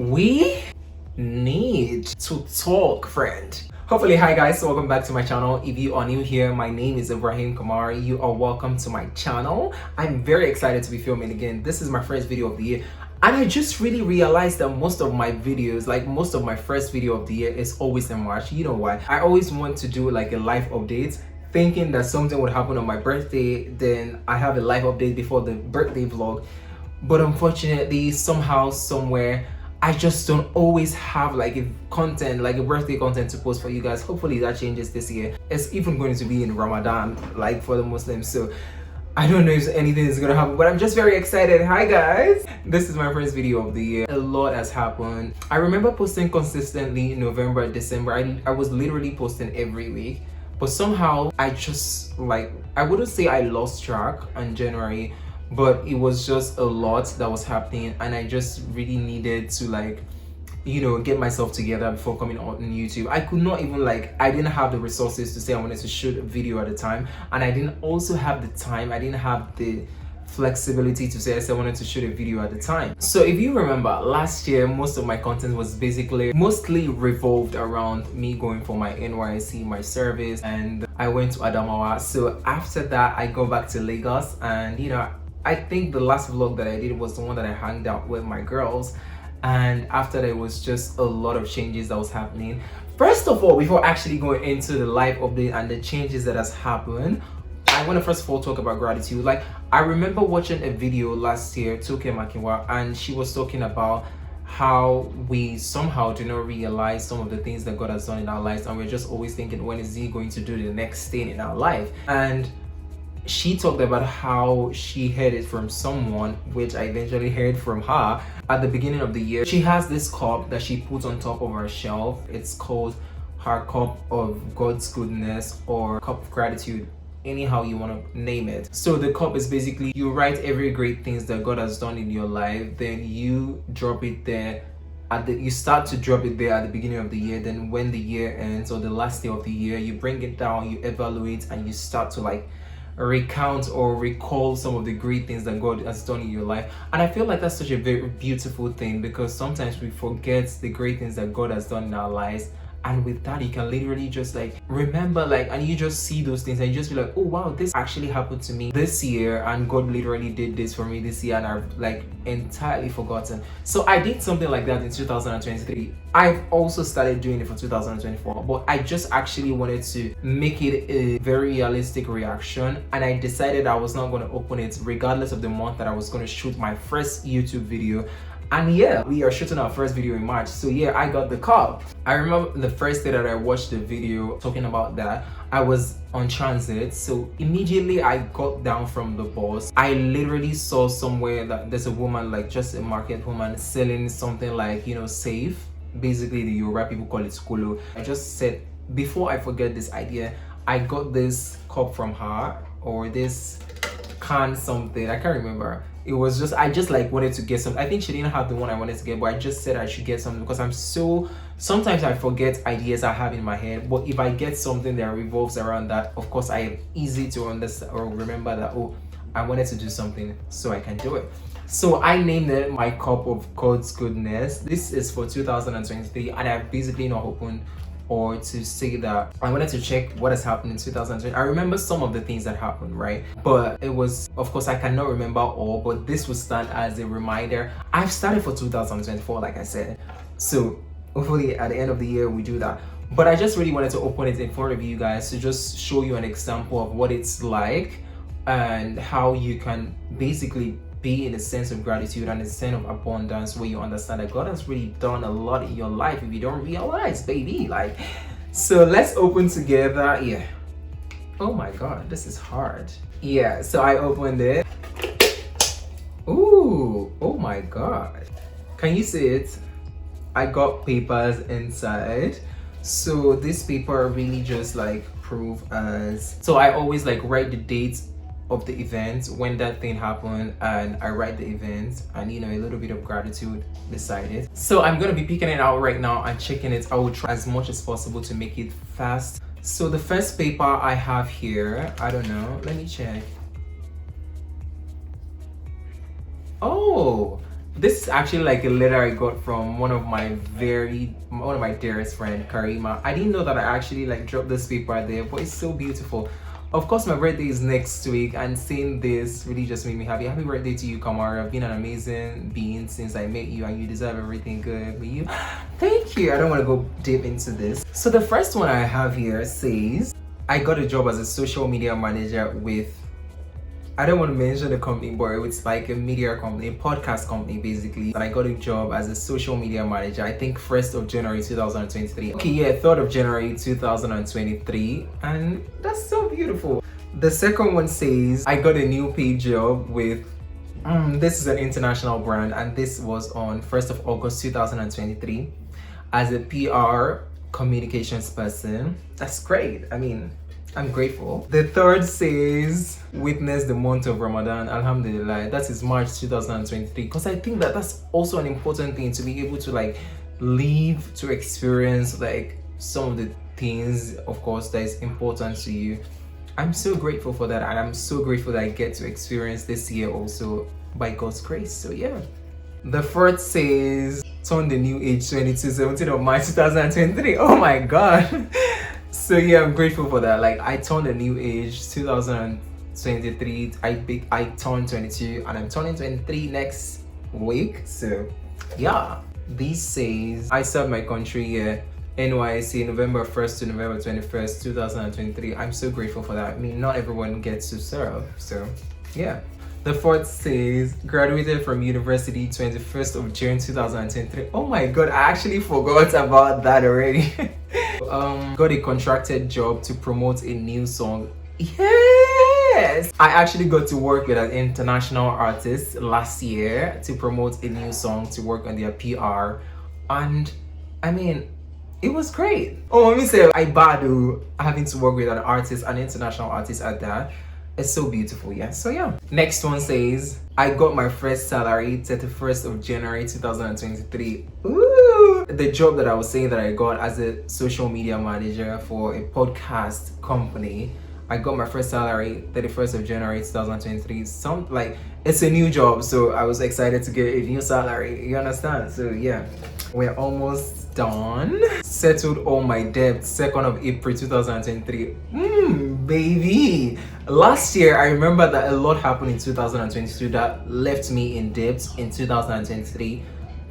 We need to talk, friend. Hopefully, hi guys, welcome back to my channel. If you are new here, my name is Ibrahim Qamar. You are welcome to my channel. I'm very excited to be filming again. This is my first video of the year. And I just really realized that most of my videos, like most of my first video of the year is always in March. You know why? I always want to do like a live update, thinking that something would happen on my birthday. Then I have a live update before the birthday vlog. But unfortunately, somehow, somewhere, I just don't always have like a content, like a birthday content to post for you guys. Hopefully that changes this year. It's even going to be in Ramadan, like for the Muslims. So I don't know if anything is gonna happen, but I'm just very excited. Hi guys! This is my first video of the year. A lot has happened. I remember posting consistently in November, December. I was literally posting every week. But somehow I just I wouldn't say I lost track on January, but it was just a lot that was happening, and I just really needed to get myself together before coming on YouTube. I could not even I didn't have the resources to say I wanted to shoot a video at a time, and I didn't also have the time. I didn't have the flexibility to say I wanted to shoot a video at the time. So if you remember last year, most of my content was mostly revolved around me going for my NYC, my service, and I went to Adamawa. So after that I go back to Lagos, and I think the last vlog that I did was the one that I hanged out with my girls, and after that it was just a lot of changes that was happening. First of all, before actually going into the live update and the changes that has happened, I want to first of all talk about gratitude. I remember watching a video last year, Toke Makinwa, and she was talking about how we somehow do not realize some of the things that God has done in our lives, and we're just always thinking, when is he going to do the next thing in our life? And she talked about how she heard it from someone, which I eventually heard from her at the beginning of the year. She has this cup that she puts on top of her shelf. It's called her cup of God's goodness, or cup of gratitude, anyhow you want to name it. So the cup is basically, you write every great things that God has done in your life, then you drop it there you start to drop it there at the beginning of the year. Then when the year ends, or the last day of the year, you bring it down, you evaluate, and you start to recount or recall some of the great things that God has done in your life. And I feel like that's such a very beautiful thing, because sometimes we forget the great things that God has done in our lives, and with that you can literally just remember and you just see those things and you just be like, oh wow, this actually happened to me this year, and God literally did this for me this year, and I've entirely forgotten. So I did something like that in 2023. I've also started doing it for 2024, but I just actually wanted to make it a very realistic reaction, and I decided I was not going to open it regardless of the month that I was going to shoot my first YouTube video. And yeah, we are shooting our first video in March. So yeah, I got the cup. I remember the first day that I watched the video talking about that, I was on transit. So immediately I got down from the bus. I literally saw somewhere that there's a woman, just a market woman, selling something safe. Basically the Yoruba people call it skolo. I just said, before I forget this idea, I got this cup from her, or this can something, I can't remember. It was just, I just wanted to get something. I think she didn't have the one I wanted to get, but I just said I should get something, because sometimes I forget ideas I have in my head, but if I get something that revolves around that, of course I am easy to understand or remember that, oh, I wanted to do something, so I can do it. So I named it my cup of God's goodness. This is for 2023, and I've basically not opened or to say that I wanted to check what has happened in 2020. I remember some of the things that happened, right? But it was, of course, I cannot remember all, but this will stand as a reminder. I've started for 2024, like I said. So hopefully at the end of the year, we do that. But I just really wanted to open it in front of you guys to just show you an example of what it's like, and how you can basically be in a sense of gratitude and a sense of abundance, where you understand that God has really done a lot in your life if you don't realize, baby. So let's open together. Yeah, oh my god, this is hard. Yeah, so I opened it. Ooh, oh my god, can you see it? I got papers inside. So this paper really just prove as, so I always write the dates of the event when that thing happened, and I write the event and a little bit of gratitude beside it. So I'm gonna be picking it out right now and checking it. I will try as much as possible to make it fast. So the first paper I have here, I don't know, let me check. Oh, This is actually like a letter I got from one of my dearest friend, Karima. I didn't know that I actually like dropped this paper there, but it's so beautiful. Of course, my birthday is next week, and seeing this really just made me happy. Happy birthday to you, Qamar. You've been an amazing being since I met you, and you deserve everything good. But you, thank you. I don't want to go deep into this. So the first one I have here says, I got a job as a social media manager with, I don't want to mention the company, but it's like a media company, a podcast company basically. And I got a job as a social media manager, I think 1st of January 2023. Okay, yeah, 3rd of January 2023. And that's so beautiful. The second one says, I got a new paid job with, this is an international brand, and this was on 1st of August 2023 as a PR communications person. That's great. I mean, I'm grateful. The third says, witness the month of Ramadan, Alhamdulillah. That is March 2023. Because I think that that's also an important thing, to be able to like live, to experience like some of the things, of course, that is important to you. I'm so grateful for that, and I'm so grateful that I get to experience this year also by God's grace. So yeah. The fourth says, turn the new age 22, 17th of March 2023. Oh my God. So yeah, I'm grateful for that. Like, I turned a new age 2023. I turned 22, and I'm turning 23 next week. So yeah, this says, I served my country here, NYC, November 1st to November 21st 2023. I'm so grateful for that. I mean, not everyone gets to serve, so yeah. The fourth says, graduated from university 21st of June 2023. Oh my God, I actually forgot about that already. Got a contracted job to promote a new song. Yes! I actually got to work with an international artist last year to promote a new song, to work on their PR. And I mean, it was great. Oh, let me say, I badu having to work with an artist, an international artist at that. It's so beautiful, yeah. So yeah. Next one says, I got my first salary 31st of January 2023. Ooh! The job that I was saying that I got as a social media manager for a podcast company, I got my first salary 31st of January 2023. It's a new job, so I was excited to get a new salary. You understand? So yeah, we're almost done. Settled all my debts 2nd of April 2023. Baby. Last year, I remember that a lot happened in 2022 that left me in debt in 2023.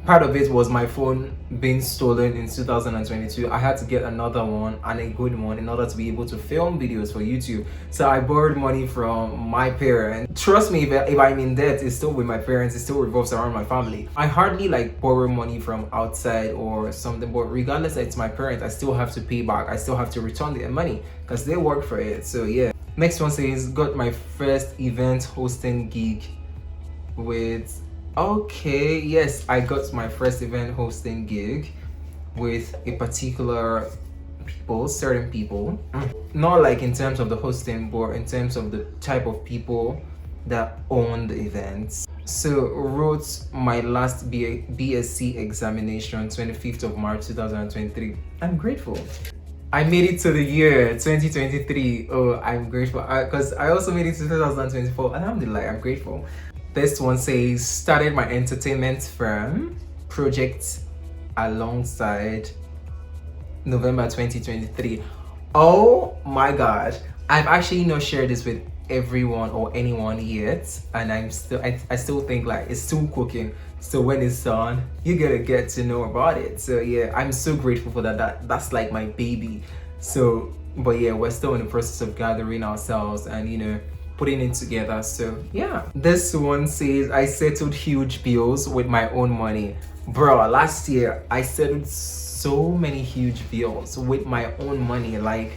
Part of it was my phone being stolen in 2022. I had to get another one, and a good one, in order to be able to film videos for YouTube. So I borrowed money from my parents. Trust me, if I'm in debt, it's still with my parents. It still revolves around my family. I hardly like borrow money from outside or something, but regardless that it's my parents, I still have to pay back. I still have to return their money because they work for it. So yeah. Next one says, got my first event hosting gig with... Okay, yes, I got my first event hosting gig with a particular certain people. Not like in terms of the hosting, but in terms of the type of people that own the events. So wrote my last BSc examination 25th of March 2023. I'm grateful. I made it to the year 2023. Oh, I'm grateful because I also made it to 2024. Alhamdulillah, I'm grateful. This one says, started my entertainment firm project alongside November 2023. Oh my gosh, I've actually not shared this with everyone or anyone yet, and I still think like it's still cooking. So when it's done, you gotta get to know about it. So yeah, I'm so grateful for that. That's like my baby. So, but yeah, we're still in the process of gathering ourselves and putting it together. So yeah, this one says, I settled huge bills with my own money. Bro, last year I settled so many huge bills with my own money. Like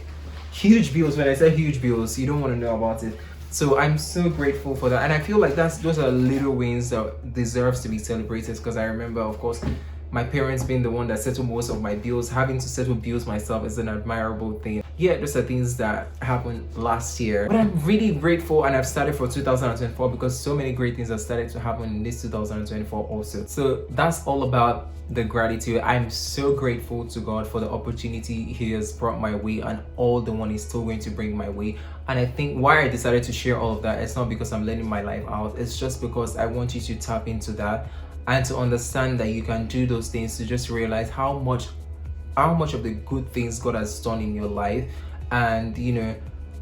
huge bills. When I say huge bills, you don't want to know about it. So I'm so grateful for that, and I feel like those are little wins that deserves to be celebrated, because I remember, of course, my parents being the one that settled most of my bills. Having to settle bills myself is an admirable thing. Yeah, those are things that happened last year, but I'm really grateful, and I've started for 2024 because so many great things have started to happen in this 2024 also. So that's all about the gratitude. I'm so grateful to God for the opportunity He has brought my way and all the one He's still going to bring my way. And I think why I decided to share all of that, it's not because I'm letting my life out, it's just because I want you to tap into that and to understand that you can do those things, to just realize how much of the good things God has done in your life. And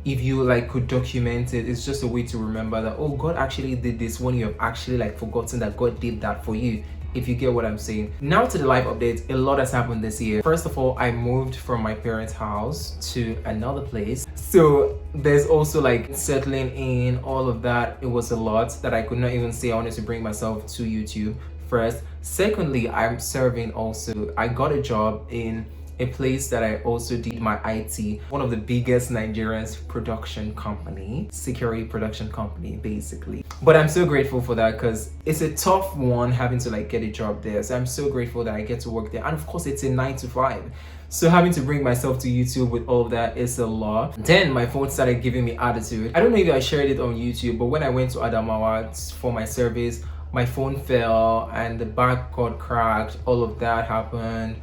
if you like could document it, it's just a way to remember that, oh, God actually did this, when you have actually like forgotten that God did that for you, if you get what I'm saying. Now to the life update. A lot has happened this year. First of all, I moved from my parents' house to another place, so there's also like settling in, all of that. It was a lot that I could not even say I wanted to bring myself to YouTube first. Secondly, I'm serving also. I got a job in a place that I also did my IT, one of the biggest Nigerian's production company, security production company basically. But I'm so grateful for that, because it's a tough one having to like get a job there. So I'm so grateful that I get to work there, and of course it's a 9 to 5. So having to bring myself to YouTube with all of that is a lot. Then my phone started giving me attitude. I don't know if I shared it on YouTube, but when I went to Adamawa for my service, my phone fell and the back cord cracked. All of that happened.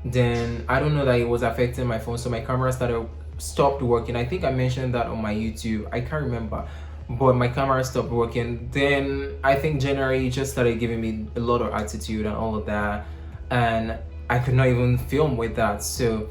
Then I don't know that it was affecting my phone, so my camera stopped working. I think I mentioned that on my YouTube, I can't remember, but my camera stopped working. Then I think January just started giving me a lot of attitude and all of that, and I could not even film with that. So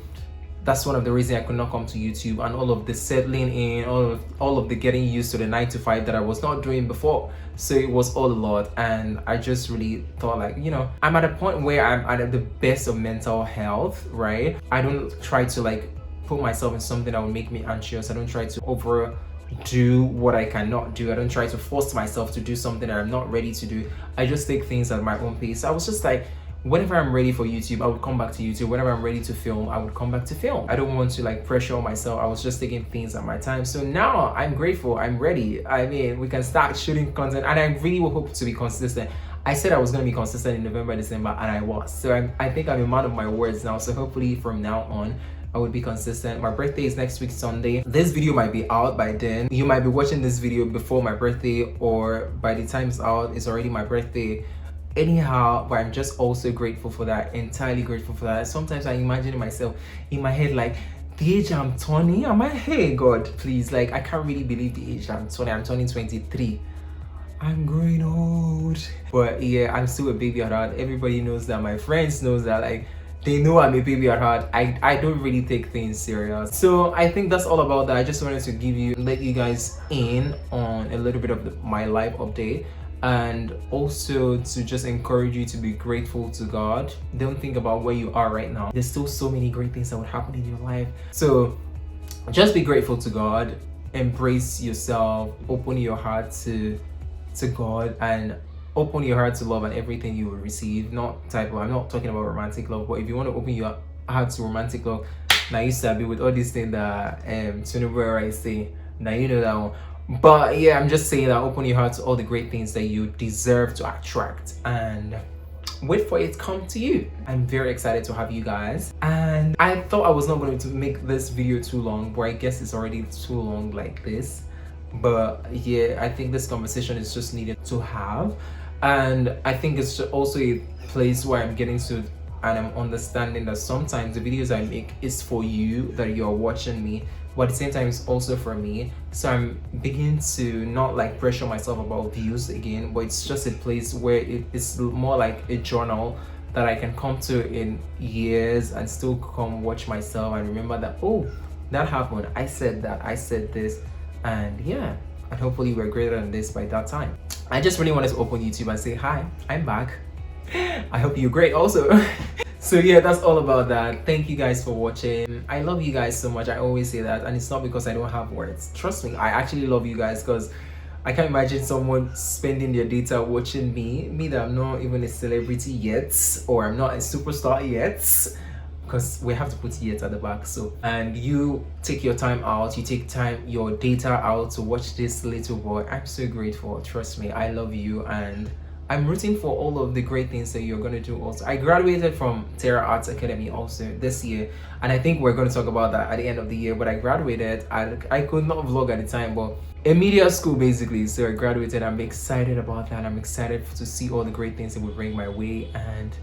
that's one of the reasons I could not come to YouTube, and all of the settling in, all of the getting used to the 9 to 5 that I was not doing before. So it was all a lot, and I just really thought like, I'm at a point where I'm at the best of mental health, right? I don't try to like put myself in something that will make me anxious. I don't try to overdo what I cannot do. I don't try to force myself to do something that I'm not ready to do. I just take things at my own pace. I was just like, whenever I'm ready for YouTube, I would come back to YouTube. Whenever I'm ready to film, I would come back to film. I don't want to like pressure myself. I was just taking things at my time. So now I'm grateful, I'm ready. I mean, we can start shooting content, and I really hope to be consistent. I said I was going to be consistent in November, December, and I was. So I think I'm a man of my words now. So hopefully from now on, I would be consistent. My birthday is next week, Sunday. This video might be out by then. You might be watching this video before my birthday, or by the time it's out, it's already my birthday. Anyhow, but I'm just also grateful for that, entirely grateful for that. Sometimes I imagine myself in my head like, the age I'm turning, I'm like, hey God, please, like I can't really believe the age I'm turning. I'm turning 23. I'm growing old. But yeah, I'm still a baby at heart. Everybody knows that. My friends knows that. Like, they know I'm a baby at heart. I don't really take things serious. So I think that's all about that. I just wanted to let you guys in on a little bit of my life update, and also to just encourage you to be grateful to God. Don't think about where you are right now. There's still so many great things that would happen in your life. So just be grateful to God, embrace yourself, open your heart to God, and open your heart to love, and everything you will receive. I'm not talking about romantic love, but if you want to open your heart to romantic love, now you start with all these things that Tunubu I say, now you know that one. But yeah, I'm just saying that open your heart to all the great things that you deserve to attract, and wait for it to come to you. I'm very excited to have you guys, and I thought I was not going to make this video too long, but I guess it's already too long like this. But yeah, I think this conversation is just needed to have, and I think it's also a place where I'm getting to, and I'm understanding that sometimes the videos I make is for you, that you're watching me, but at the same time it's also for me. So I'm beginning to not like pressure myself about views again, but it's just a place where it's more like a journal that I can come to in years and still come watch myself and remember that, oh, that happened, I said that, I said this, and yeah, and hopefully we're greater than this by that time. I just really wanted to open YouTube and say hi, I'm back. I hope you're great also. So yeah, that's all about that. Thank you guys for watching. I love you guys so much. I always say that, and it's not because I don't have words. Trust me, I actually love you guys, because I can't imagine someone spending their data watching me that I'm not even a celebrity yet, or I'm not a superstar yet, because we have to put yet at the back. So, and you take your time out, you take your data out to watch this little boy. I'm so grateful. Trust me, I love you, and I'm rooting for all of the great things that you're going to do also. I graduated from Terra Arts Academy also this year, and I think we're going to talk about that at the end of the year. But I graduated, I could not vlog at the time, but a media school basically. So I graduated. I'm excited about that. I'm excited to see all the great things that will bring my way, and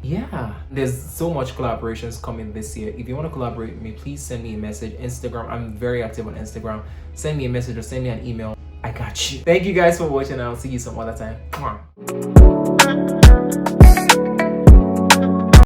yeah, there's so much collaborations coming this year. If you want to collaborate with me, please send me a message. Instagram, I'm very active on Instagram. Send me a message or send me an email. I got you. Thank you guys for watching, and I'll see you some other time.